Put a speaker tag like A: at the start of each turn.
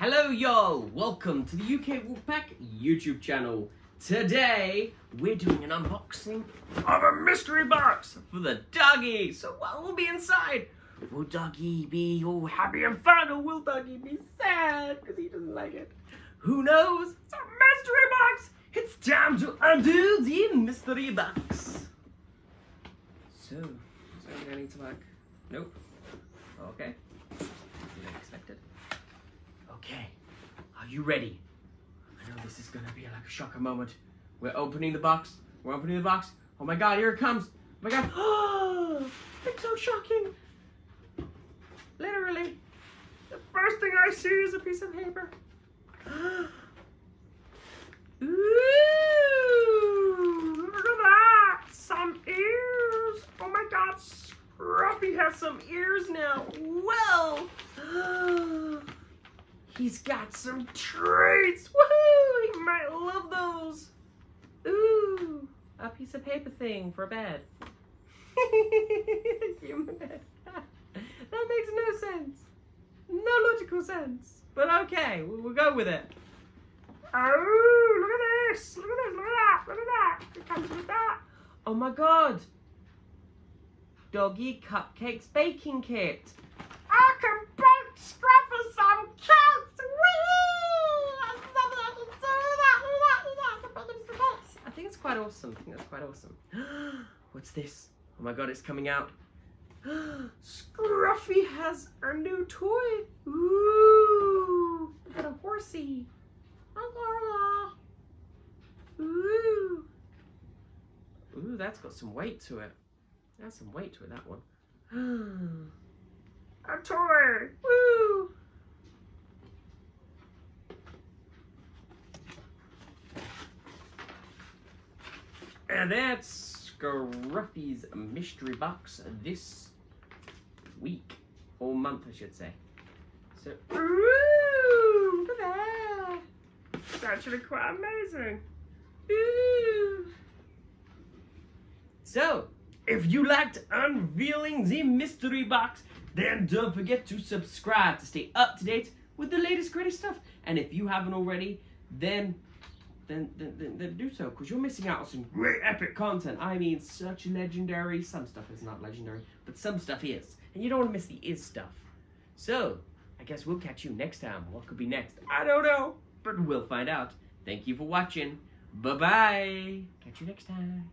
A: Hello y'all, welcome to the UK Wolfpack YouTube channel. Today, we're doing an unboxing of a mystery box for the doggy. So what will be inside? Will doggy be all happy and fun, or will doggy be sad because he doesn't like it? Who knows? It's a mystery box! It's time to undo the mystery box. So I'm gonna need to nope. Okay. Didn't expect it. Okay, are you ready? I know this is gonna be like a shocker moment. We're opening the box. We're opening the box. Oh my god, here it comes. Oh my god. Oh, it's so shocking. Literally. The first thing I see is a piece of paper. Ooh, look at that. Some ears. Oh my god, Scruffy has some ears now. Well. He's got some treats! Woohoo! He might love those! Ooh! A piece of paper thing for a bed. Human bed. That makes no sense. No logical sense. But okay, we'll go with it. Oh, look at this! Look at this! Look at that! Look at that! It comes with that! Oh my god! Doggy Cupcakes Baking Kit. I can bake Scruffy some cakes! I think it's quite awesome. I think that's quite awesome. What's this? Oh my god, it's coming out. Scruffy has a new toy. Ooh, I got a horsey. Ooh. Ooh, that's got some weight to it. That's some weight to it, that one. A toy! Woo! And that's Scruffy's mystery box this week. Or month, I should say. So, ooh! Look at that! It's actually quite amazing. Ooh! So, if you liked unveiling the mystery box, then don't forget to subscribe to stay up to date with the latest greatest stuff. And if you haven't already, then do so, because you're missing out on some great epic content. I mean, such legendary, some stuff is not legendary, but some stuff is. And you don't want to miss the is stuff. So, I guess we'll catch you next time. What could be next? I don't know, but we'll find out. Thank you for watching. Bye-bye. Catch you next time.